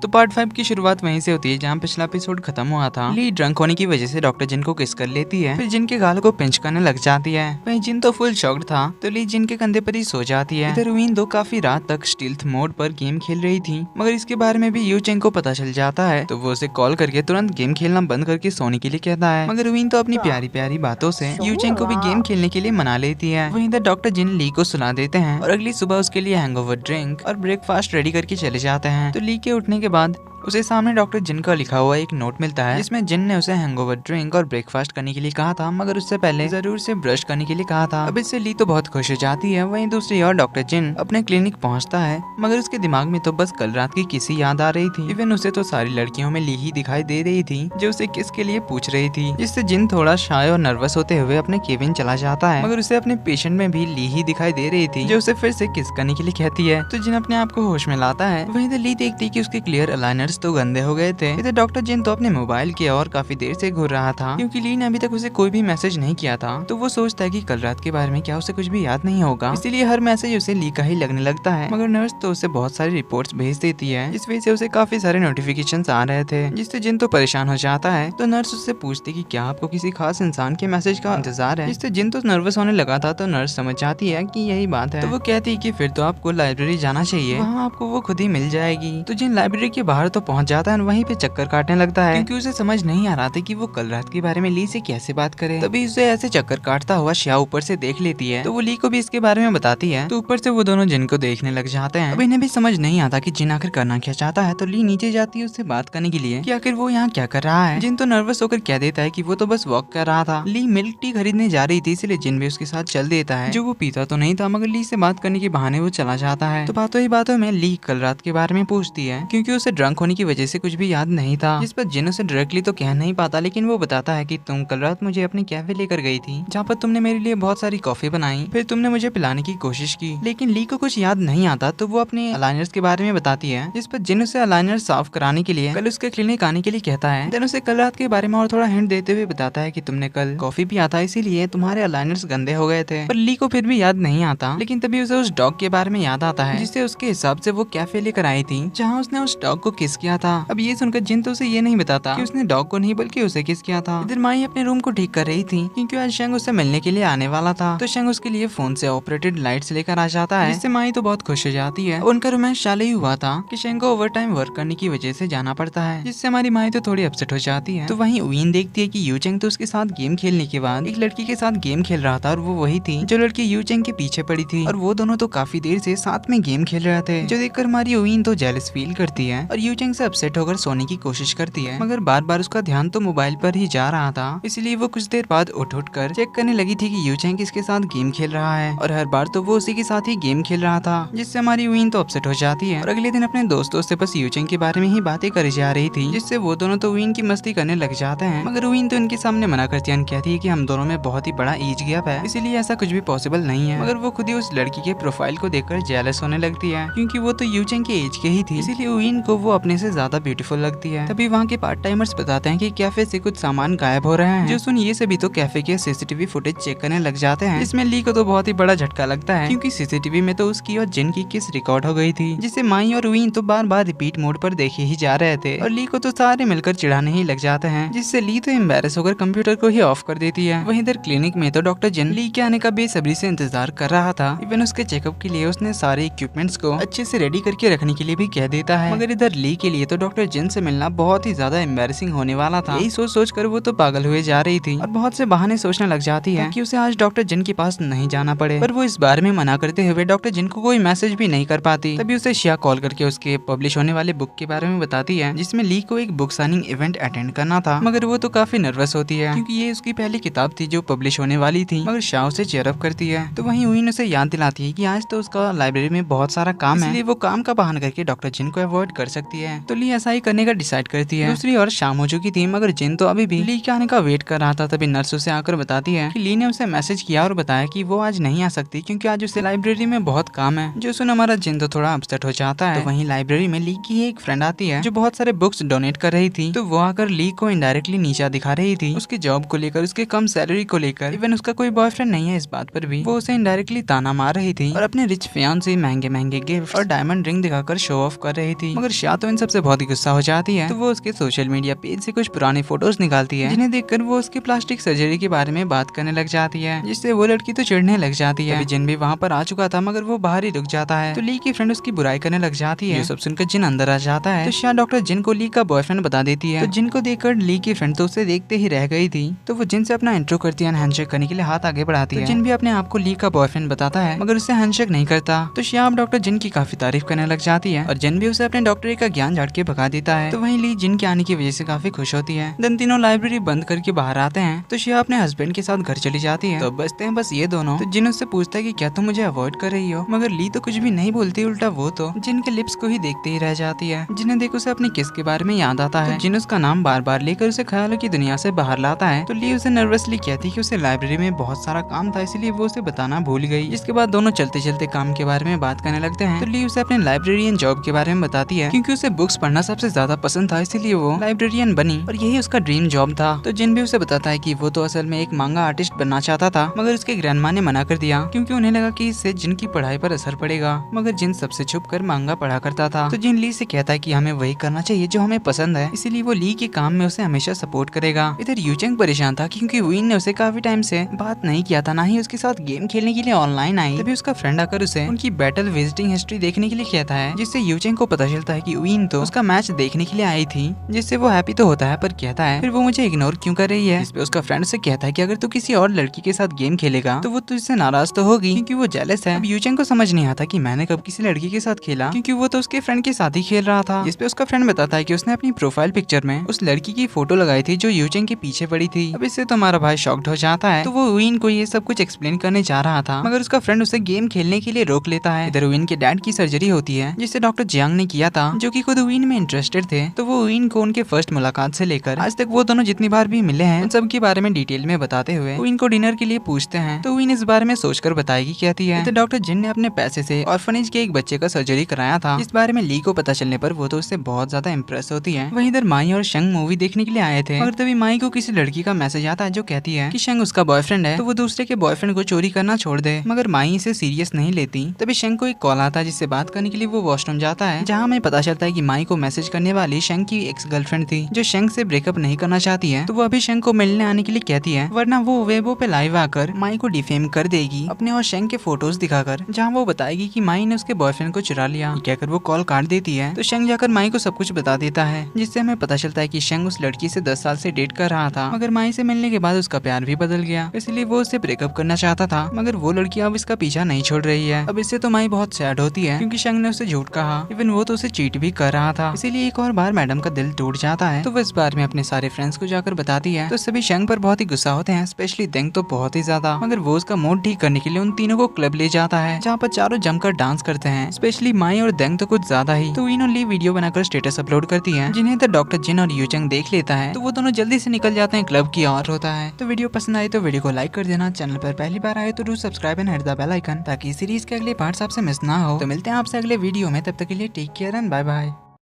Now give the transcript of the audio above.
तो पार्ट 5 की शुरुआत वहीं से होती है जहाँ पिछला एपिसोड खत्म हुआ था। ली ड्रंक होने की वजह से डॉक्टर जिन को किस कर लेती है, फिर जिन के गाल को पिंच करने लग जाती है। वहीं जिन तो फुल शॉक्ड था तो ली जिन के कंधे पर ही सो जाती है। इधर विन दो काफी रात तक स्टील्थ मोड पर गेम खेल रही थी, मगर इसके बारे में भी यू चेंग को पता चल जाता है तो वो उसे कॉल करके तुरंत गेम खेलना बंद करके सोने के लिए कहता है। मगर विन तो अपनी प्यारी प्यारी बातों से यू चेंग को भी गेम खेलने के लिए मना लेती है। वहीं इधर डॉक्टर जिन ली को सुला देते हैं और अगली सुबह उसके लिए हैंगओवर ड्रिंक और ब्रेकफास्ट रेडी करके चले जाते हैं। तो ली के उठने के बाद उसे सामने डॉक्टर जिन का लिखा हुआ एक नोट मिलता है जिसमें जिन ने उसे हैंगओवर ड्रिंक और ब्रेकफास्ट करने के लिए कहा था, मगर उससे पहले जरूर से ब्रश करने के लिए कहा था। अब इससे ली तो बहुत खुश हो जाती है। वहीं दूसरी ओर डॉक्टर जिन अपने क्लिनिक पहुंचता है, मगर उसके दिमाग में तो बस कल रात की किसी याद आ रही थी। इवन उसे तो सारी लड़कियों में ली ही दिखाई दे रही थी जो उसे किस के लिए पूछ रही थी, जिससे जिन थोड़ा शाय और नर्वस होते हुए अपने केबिन चला जाता है। मगर उसे अपने पेशेंट में भी ली ही दिखाई दे रही थी जो उसे फिर से किस करने के लिए कहती है। तो जिन अपने आप को होश में लाता है। वहीं ली देखती कि उसके क्लियर अलाइनर्स तो गंदे हो गए थे। इधर डॉक्टर जिन तो अपने मोबाइल की ओर काफी देर से घूर रहा था क्योंकि ली ने अभी तक उसे कोई भी मैसेज नहीं किया था। तो वो सोचता है कि कल रात के बारे में क्या उसे कुछ भी याद नहीं होगा, इसीलिए हर मैसेज उसे ली का ही लगने लगता है। मगर नर्स तो उसे बहुत सारी रिपोर्ट्स भेज देती है, इस वजह से उसे काफी सारे नोटिफिकेशंस आ रहे थे जिससे जिन तो परेशान हो जाता है। तो नर्स उससे पूछती कि क्या आपको किसी खास इंसान के मैसेज का इंतजार है, जिससे जिन तो नर्वस होने लगा था। तो नर्स समझ जाती है कि यही बात है, तो वो कहती है कि फिर तो आपको लाइब्रेरी जाना चाहिए, वहाँ आपको वो खुद ही मिल जाएगी। तो जिन लाइब्रेरी के बाहर तो पहुंच जाता है, वहीं पे चक्कर काटने लगता है क्योंकि उसे समझ नहीं आ रहा था कि वो कल रात के बारे में ली से कैसे बात करे। तभी उसे ऐसे चक्कर काटता हुआ श्या ऊपर से देख लेती है, तो वो ली को भी इसके बारे में बताती है। तो ऊपर से वो दोनों जिन को देखने लग जाते हैं। अब इन्हें भी समझ नहीं आता कि जिन आखिर करना क्या चाहता है। तो ली नीचे जाती है उससे बात करने के लिए कि आखिर वो यहाँ क्या कर रहा है। जिन तो नर्वस होकर कह देता है कि वो तो बस वॉक कर रहा था। ली मिल्क टी खरीदने जा रही थी, इसलिए जिन भी उसके साथ चल देता है, जो वो पीता तो नहीं था, मगर ली से बात करने के बहाने वो चला जाता है। तो बातों ही बातों में ली कल रात के बारे में पूछती है क्योंकि उसे ड्रंक होने की वजह से कुछ भी याद नहीं था, जिस पर जिन उसे डायरेक्टली तो कह नहीं पाता, लेकिन वो बताता है कि तुम कल रात मुझे अपने कैफे लेकर गई थी जहाँ पर तुमने मेरे लिए बहुत सारी कॉफी बनाई, फिर तुमने मुझे पिलाने की कोशिश की, लेकिन ली को कुछ याद नहीं आता। तो वो अपने अलाइनर्स के बारे में बताती है, जिस पर जिन उसे अलाइनर साफ कराने के लिए कल उसके क्लिनिक आने के लिए कहता है। देन उसे कल रात के बारे में और थोड़ा हिंट देते हुए बताता है कि तुमने कल कॉफी पिया था, इसीलिए तुम्हारे अलाइनर्स गंदे हो गए थे। पर ली को फिर भी याद नहीं आता, लेकिन तभी उसे उस डॉग के बारे में याद आता है जिसे उसके हिसाब से वो कैफे लेकर आई थी जहाँ उसने उस डॉग को किस किया था। अब ये सुनकर जिन तो उसे ये नहीं बताता कि उसने डॉग को नहीं बल्कि उसे किस किया था। इधर माई अपने रूम को ठीक कर रही थी क्योंकि आज शेंग उससे मिलने के लिए आने वाला था। तो शेंग उसके लिए फोन से ऑपरेटेड लाइट्स लेकर आ जाता है, जिससे माई तो बहुत खुश हो जाती है। उनका रोमांस चालू ही हुआ था कि शेंग को ओवर टाइम वर्क करने की वजह से जाना पड़ता है, जिससे हमारी माई तो थोड़ी अपसेट हो जाती है। तो वहीं उइन देखती है कि यू चेंग तो उसके साथ गेम खेलने के बाद एक लड़की के साथ गेम खेल रहा था और वो वही थी जो लड़की यू चेंग के पीछे पड़ी थी, और वो दोनों तो काफी देर से साथ में गेम खेल रहे थे, जो देखकर हमारी उइन तो जेलस फील करती है और यू चेंग से अपसेट होकर सोने की कोशिश करती है। मगर बार बार उसका ध्यान तो मोबाइल पर ही जा रहा था, इसलिए वो कुछ देर बाद उठ कर चेक करने लगी थी कि यू चेंग किसके साथ गेम खेल रहा है, और हर बार तो वो उसी के साथ ही गेम खेल रहा था, जिससे हमारी उइन तो अपसेट हो जाती है। और अगले दिन अपने दोस्तों से बस यू चेंग के बारे में ही बातें करी जा रही थी, जिससे वो दोनों तो उइन की मस्ती करने लग जाते हैं। मगर उइन तो इनके सामने मना करती है, कहती है कि हम दोनों में बहुत ही बड़ा एज गैप है, इसीलिए ऐसा कुछ भी पॉसिबल नहीं है। मगर वो खुद ही उस लड़की के प्रोफाइल को देखकर जेलस होने लगती है क्योंकि वो तो यू चेंग के एज के ही थी, इसीलिए उइन को वो अपने से ज्यादा ब्यूटीफुल लगती है। तभी वहाँ के पार्ट टाइमर्स बताते हैं कि कैफे से कुछ सामान गायब हो रहे हैं। जो सुन ये सभी तो कैफे के सीसीटीवी फुटेज चेक करने लग जाते हैं। इसमें ली को तो बहुत ही बड़ा झटका लगता है क्योंकि सीसीटीवी में तो उसकी और जिन की किस रिकॉर्ड हो गई थी, जिसे माई और विन तो बार बार रिपीट मोड पर देखे ही जा रहे थे, और ली को तो सारे मिलकर चिढ़ाने ही लग जाते हैं, जिससे ली तो एम्बैरेस होकर कंप्यूटर को ही ऑफ कर देती है। वहीं इधर क्लिनिक में तो डॉक्टर जिन ली के आने का बेसब्री से इंतजार कर रहा था। इवन उसके चेकअप के लिए उसने सारे इक्विपमेंट्स को अच्छे से रेडी करके रखने के लिए भी कह देता है। मगर इधर ली के लिए तो डॉक्टर जिन से मिलना बहुत ही ज्यादा एम्बैरेसिंग होने वाला था। यही सोच कर वो तो पागल हुए जा रही थी और बहुत से बहाने सोचने लग जाती है कि उसे आज डॉक्टर जिन के पास नहीं जाना पड़े, पर वो इस बारे में मना करते हुए डॉक्टर जिन को कोई मैसेज भी नहीं कर पाती। तभी उसे शिया कॉल करके उसके पब्लिश होने वाले बुक के बारे में बताती है, जिसमें ली को एक बुक साइनिंग इवेंट अटेंड करना था। मगर वो तो काफी नर्वस होती है क्योंकि ये उसकी पहली किताब थी जो पब्लिश होने वाली थी। मगर शिया उसे चेयरअप करती है। तो वहीं उइन उसे याद दिलाती है कि आज तो उसका लाइब्रेरी में बहुत सारा काम है, इसलिए वो काम का बहाना करके डॉक्टर जिन को अवॉइड कर सकती है। तो ली ऐसा ही करने का डिसाइड करती है। दूसरी ओर शाम हो चुकी थी, मगर जिन तो अभी भी ली के आने का वेट कर रहा था। तभी नर्स उसे आकर बताती है कि ली ने उसे मैसेज किया और बताया कि वो आज नहीं आ सकती क्योंकि आज उसे लाइब्रेरी में बहुत काम है। जो सुन हमारा जिन तो थोड़ा अपसेट हो जाता है। तो वहीं लाइब्रेरी में ली की एक फ्रेंड आती है जो बहुत सारे बुक्स डोनेट कर रही थी। तो वो आकर ली को इनडायरेक्टली नीचा दिखा रही थी, उसके जॉब को लेकर, उसके कम सैलरी को लेकर। इवन उसका कोई बॉयफ्रेंड नहीं है इस बात पर भी वो उसे इनडायरेक्टली ताना मार रही थी और अपने रिच फियांसे महंगे महंगे गिफ्ट और डायमंड रिंग दिखाकर शो ऑफ कर रही थी। मगर शिया तो इन सबसे बहुत ही गुस्सा हो जाती है तो वो उसके सोशल मीडिया पेज से कुछ पुरानी फोटोज निकालती है, जिन्हें देखकर वो उसके प्लास्टिक सर्जरी के बारे में बात करने लग जाती है, जिससे वो लड़की तो चिढ़ने लग जाती है। जिन भी वहाँ पर आ चुका था मगर वो बाहर ही रुक जाता है, तो ली की फ्रेंड उसकी बुराई करने लग जाती है। ये सब सुनकर जिन अंदर आ जाता है तो शायद डॉक्टर जिन को ली का बॉयफ्रेंड बता देती है। तो जिन को देखकर ली की फ्रेंड तो उसे देखते ही रह गई थी, तो वो जिन से अपना इंट्रो करती है, हैंडशेक करने के लिए हाथ आगे बढ़ाती है। जिन भी अपने आप को ली का बॉयफ्रेंड बताता है मगर उससे हैंडशेक नहीं करता, तो श्याम डॉक्टर जिन की काफी तारीफ करने लग जाती है और जिन भी उसे अपने डॉक्टरी का ज्ञान झाड़ के भगा देता है। तो वहीं ली जिन के आने की वजह से काफी खुश होती है। दिन तीनों लाइब्रेरी बंद करके बाहर आते हैं तो श्या अपने हस्बैंड के साथ घर चली जाती है। तो बचते हैं बस ये दोनों। तो जिन उससे पूछता है कि क्या तुम मुझे अवॉइड कर रही हो, मगर ली तो कुछ भी नहीं बोलती, उल्टा वो तो जिन के लिप्स को ही देखते ही रह जाती है। जिन्हें देख उसे अपनी किस के बारे में याद आता है। तो जिन उसका नाम बार बार लेकर उसे ख्यालों की दुनिया से बाहर लाता है। तो ली उसे नर्वसली कहती है कि उसे लाइब्रेरी में बहुत सारा काम था, इसलिए वो उसे बताना भूल गई। जिसके बाद दोनों चलते चलते काम के बारे में बात करने लगते हैं। तो ली उसे अपने लाइब्रेरियन जॉब के बारे में बताती है, क्योंकि उसे बुक्स पढ़ना सबसे ज्यादा पसंद था, इसीलिए वो लाइब्रेरियन बनी और यही उसका ड्रीम जॉब था। तो जिन भी उसे बताता है कि वो तो असल में एक मांगा आर्टिस्ट बनना चाहता था, मगर उसके ग्रैंडमा ने मना कर दिया क्योंकि उन्हें लगा कि इससे जिन की पढ़ाई पर असर पड़ेगा। मगर जिन सबसे छुप कर मांगा पढ़ा करता था। तो जिन ली से कहता है कि हमें वही करना चाहिए जो हमें पसंद है, इसीलिए वो ली के काम में उसे हमेशा सपोर्ट करेगा। इधर यूचेंग परेशान था क्योंकि विन ने उसे काफी टाइम से बात नहीं किया था, ना ही उसके साथ गेम खेलने के लिए ऑनलाइन आई। तभी उसका फ्रेंड आकर उसे उनकी बैटल विजिटिंग हिस्ट्री देखने के लिए कहता है, जिससे यूचेंग को पता चलता है कि विन तो उसका मैच देखने के लिए आई थी, जिससे वो हैप्पी तो होता है पर कहता है फिर वो मुझे इग्नोर क्यों कर रही है। इस पे उसका फ्रेंड से कहता है कि अगर तू किसी और लड़की के साथ गेम खेलेगा तो वो तुझसे नाराज तो होगी क्योंकि वो जेलस है। अब यूचेंग को समझ नहीं आता कि मैंने कब किसी लड़की के साथ खेला, क्योंकि वो तो उसके फ्रेंड के साथ ही खेल रहा था। जिस पे उसका फ्रेंड बताता है कि उसने अपनी प्रोफाइल पिक्चर में उस लड़की की फोटो लगाई थी जो यूचेंग के पीछे पड़ी थी। अब इससे तो हमारा भाई शॉक्ड हो जाता है। तो वो विन को ये सब कुछ एक्सप्लेन करने जा रहा था, मगर उसका फ्रेंड उसे गेम खेलने के लिए रोक लेता है। इधर विन के डैड की सर्जरी होती है, जिसे डॉक्टर जियांग ने किया था, जो कि खुद विन में इंटरेस्टेड थे। तो वो विन को उनके फर्स्ट मुलाकात से लेकर आज तक वो दोनों जितनी बार भी मिले हैं उन सब के बारे में डिटेल में बताते हुए विन को डिनर के लिए पूछते हैं। तो विन इस बारे में सोचकर बताएगी कहती है। तो डॉक्टर जिन ने अपने पैसे से ऑर्फनेज के एक बच्चे का सर्जरी कराया था। इस बारे में ली को पता चलने पर वो तो उससे बहुत ज्यादा इम्प्रेस होती है। वहीं इधर माई और शंग मूवी देखने के लिए आए थे और तभी माई को किसी लड़की का मैसेज आता है जो कहती है कि शंग उसका बॉयफ्रेंड है, तो वो दूसरे के बॉयफ्रेंड को चोरी करना छोड़ दे। मगर माई इसे सीरियस नहीं लेती। तभी शंग को एक कॉल आता है जिससे बात करने के लिए वो वॉशरूम जाता है, जहाँ हमें पता चलता है कि माई को मैसेज करने वाली शंग की एक्स गर्लफ्रेंड थी जो शंग से ब्रेकअप नहीं करना चाहती है। तो वो अभी शंग को मिलने आने के लिए कहती है, वरना वो वेबो पे लाइव आकर माई को डिफेम कर देगी अपने और शंग के फोटोज दिखाकर, जहाँ वो बताएगी कि माई ने उसके बॉयफ्रेंड को चुरा लिया। कहकर वो कॉल काट देती है। तो शंग जाकर माई को सब कुछ बता देता है, जिससे हमें पता चलता है कि शंग उस लड़की से 10 साल से डेट कर रहा था, मगर माई से मिलने के बाद उसका प्यार भी बदल गया, इसलिए वो उससे ब्रेकअप करना चाहता था, मगर वो लड़की अब इसका पीछा नहीं छोड़ रही है। अब इससे तो माई बहुत सैड होती है क्योंकि शंग ने उसे झूठ कहा, इवन वो तो उसे चीट भी कर रहा था, इसीलिए एक और बार मैडम का दिल टूट जाता है। तो वो इस बार में अपने सारे फ्रेंड्स को जाकर बताती है। तो सभी शंग पर बहुत ही गुस्सा होते हैं, स्पेशली देंग तो बहुत ही ज्यादा, मगर वो उसका मूड ठीक करने के लिए उन तीनों को क्लब ले जाता है, जहाँ पर चारों जमकर डांस करते हैं, स्पेशली माई और देंग तो कुछ ज्यादा ही। तो विन और ली वीडियो बनाकर स्टेटस अपलोड करती है, जिन्हें तो डॉक्टर जिन और यूचेंग देख लेता है। तो वो दोनों जल्दी से निकल जाते हैं क्लब की ओर होता है। तो वीडियो पसंद आई तो वीडियो को लाइक कर देना, चैनल पर पहली बार आए तो do subscribe and hit the bell icon, ताकि सीरीज के अगले पार्ट्स आपसे मिस ना हो। तो मिलते हैं आपसे अगले वीडियो में, तब तक के लिए take care and bye bye.